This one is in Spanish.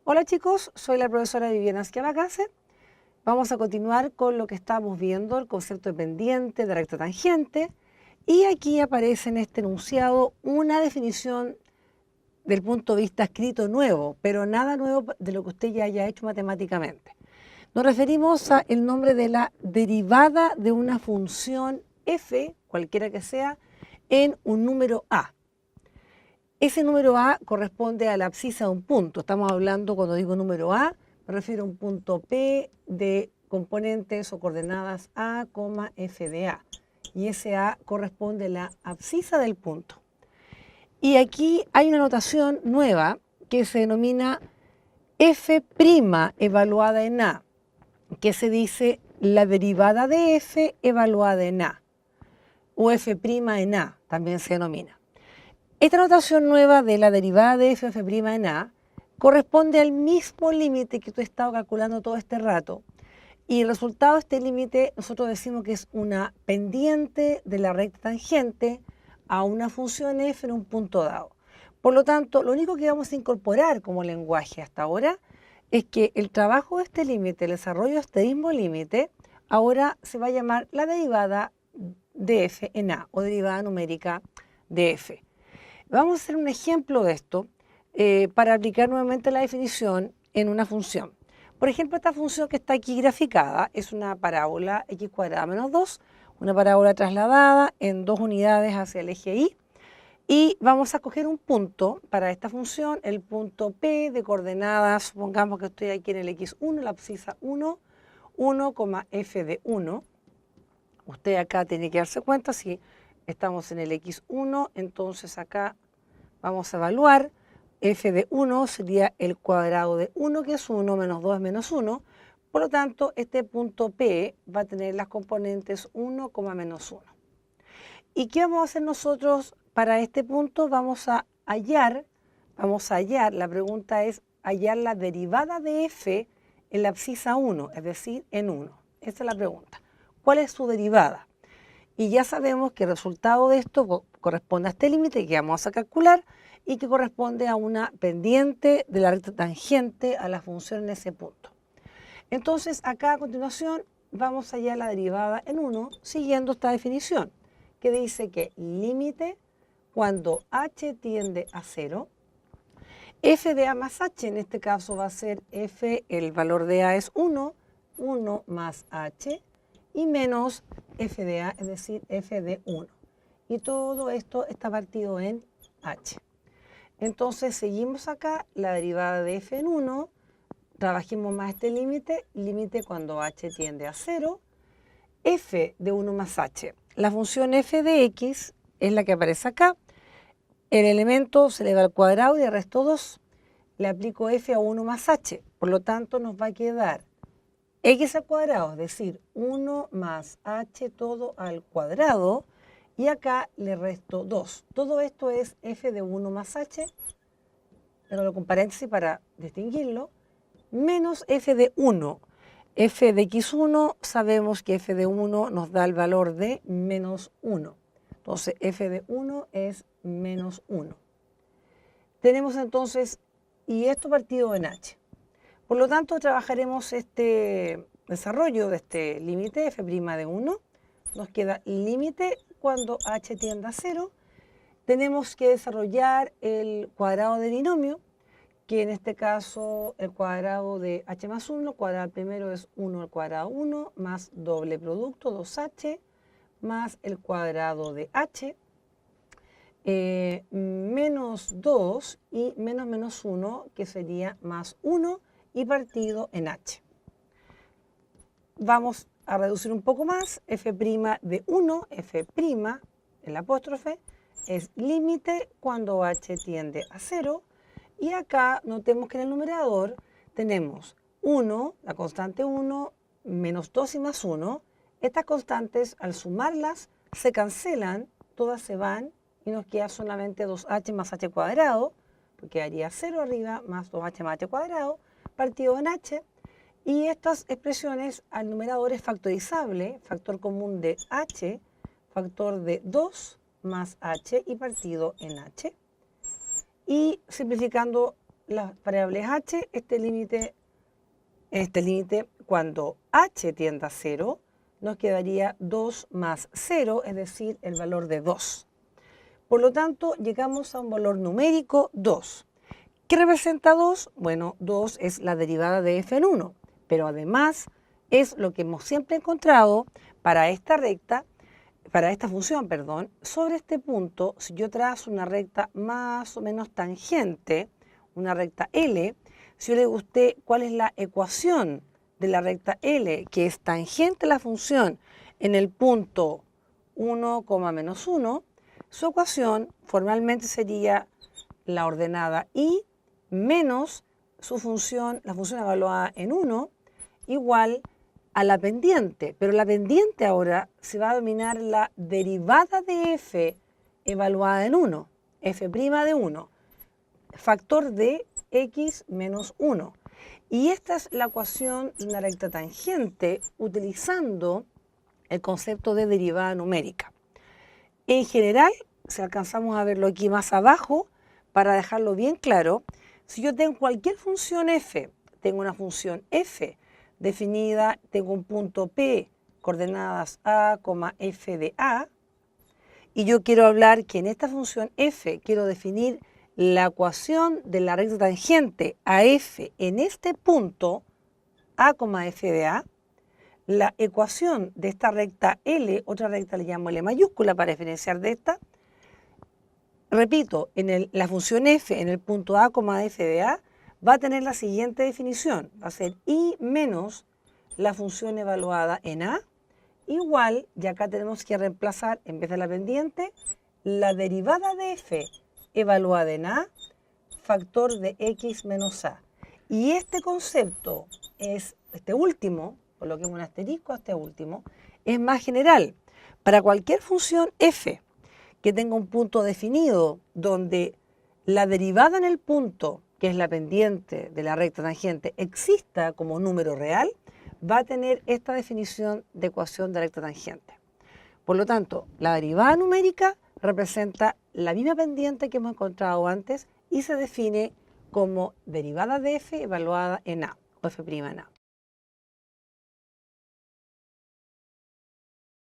Hola chicos, soy la profesora Viviana Schiavacase. Vamos a continuar con lo que estamos viendo, el concepto de pendiente, de recta tangente. Y aquí aparece en este enunciado una definición del punto de vista escrito nuevo, pero nada nuevo de lo que usted ya haya hecho matemáticamente. Nos referimos al nombre de la derivada de una función f, cualquiera que sea, en un número a. Ese número a corresponde a la abscisa de un punto. Estamos hablando, cuando digo número a, me refiero a un punto P de componentes o coordenadas a, f de a. Y ese a corresponde a la abscisa del punto. Y aquí hay una notación nueva que se denomina f' evaluada en a, que se dice la derivada de f evaluada en a, o f' en a, también se denomina. Esta notación nueva de la derivada de f en a corresponde al mismo límite que tú has estado calculando todo este rato. Y el resultado de este límite nosotros decimos que es una pendiente de la recta tangente a una función f en un punto dado. Por lo tanto, lo único que vamos a incorporar como lenguaje hasta ahora es que el trabajo de este límite, el desarrollo de este mismo límite, ahora se va a llamar la derivada de f en a, o derivada numérica de f. Vamos a hacer un ejemplo de esto para aplicar nuevamente la definición en una función. Por ejemplo, esta función que está aquí graficada es una parábola x cuadrada menos 2, una parábola trasladada en 2 unidades hacia el eje y. Y vamos a coger un punto para esta función, el punto P de coordenadas, supongamos que estoy aquí en el x1, la abscisa 1, 1, f de 1. Usted acá tiene que darse cuenta si estamos en el x1, entonces acá vamos a evaluar f de 1 sería el cuadrado de 1, que es 1, menos 2 es menos 1. Por lo tanto, este punto P va a tener las componentes 1, menos 1. ¿Y qué vamos a hacer nosotros para este punto? Vamos a hallar, la pregunta es hallar la derivada de f en la abscisa 1, es decir, en 1. Esa es la pregunta. ¿Cuál es su derivada? Y ya sabemos que el resultado de esto corresponde a este límite que vamos a calcular y que corresponde a una pendiente de la recta tangente a la función en ese punto. Entonces, acá a continuación vamos a hallar la derivada en 1 siguiendo esta definición, que dice que límite cuando h tiende a 0, f de a más h, en este caso va a ser f, el valor de a es 1, 1 más h, y menos f de a, es decir, f de 1. Y todo esto está partido en h. Entonces seguimos acá la derivada de f en 1, trabajemos más este límite, límite cuando h tiende a 0, f de 1 más h. La función f de x es la que aparece acá. El elemento se eleva al cuadrado y el resto 2. Le aplico f a 1 más h, por lo tanto nos va a quedar x al cuadrado, es decir, 1 más h todo al cuadrado, y acá le resto 2. Todo esto es f de 1 más h, lo coloco en paréntesis para distinguirlo, menos f de 1. f de x1, sabemos que f de 1 nos da el valor de menos 1. Entonces, f de 1 es menos 1. Tenemos entonces, y esto partido en h. Por lo tanto, trabajaremos este desarrollo de este límite f' de 1. Nos queda límite cuando h tiende a 0. Tenemos que desarrollar el cuadrado de binomio, que en este caso el cuadrado de h más 1, el cuadrado primero es 1 al cuadrado 1, más doble producto 2h, más el cuadrado de h, menos 2 y menos 1, que sería más 1, y partido en h. Vamos a reducir un poco más, f' de 1, f', el apóstrofe, es límite cuando h tiende a 0, y acá notemos que en el numerador tenemos 1, la constante 1, menos 2 y más 1. Estas constantes, al sumarlas, se cancelan, todas se van, y nos queda solamente 2h más h cuadrado, porque haría 0 arriba más 2h más h cuadrado, partido en h. Y estas expresiones al numerador es factorizable, factor común de h, factor de 2 más h y partido en h. Y simplificando las variables h, este límite, cuando h tienda a 0, nos quedaría 2 más 0, es decir, el valor de 2. Por lo tanto, llegamos a un valor numérico 2. ¿Qué representa 2? Bueno, 2 es la derivada de f en 1, pero además es lo que hemos siempre encontrado para esta recta, para esta función, perdón, sobre este punto. Si yo trazo una recta más o menos tangente, una recta L, si yo le gusté cuál es la ecuación de la recta L, que es tangente a la función en el punto 1, menos 1, su ecuación formalmente sería la ordenada y menos su función, la función evaluada en 1, igual a la pendiente. Pero la pendiente ahora se va a denominar la derivada de f evaluada en 1, f' de 1, factor de x menos 1. Y esta es la ecuación de una recta tangente utilizando el concepto de derivada numérica. En general, si alcanzamos a verlo aquí más abajo, para dejarlo bien claro, si yo tengo cualquier función f, tengo una función f definida, tengo un punto P, coordenadas a, f de a, y yo quiero hablar que en esta función f quiero definir la ecuación de la recta tangente a f en este punto, a, f de a, la ecuación de esta recta L, otra recta le llamo L mayúscula para diferenciar de esta. Repito, la función f en el punto a, f de a, va a tener la siguiente definición. Va a ser i menos la función evaluada en a, igual, y acá tenemos que reemplazar, en vez de la pendiente, la derivada de f evaluada en a, factor de x menos a. Y este concepto es, este último, coloquemos un asterisco a este último, es más general. Para cualquier función f que tenga un punto definido donde la derivada en el punto, que es la pendiente de la recta tangente, exista como número real, va a tener esta definición de ecuación de recta tangente. Por lo tanto, la derivada numérica representa la misma pendiente que hemos encontrado antes y se define como derivada de f evaluada en a, o f' en a.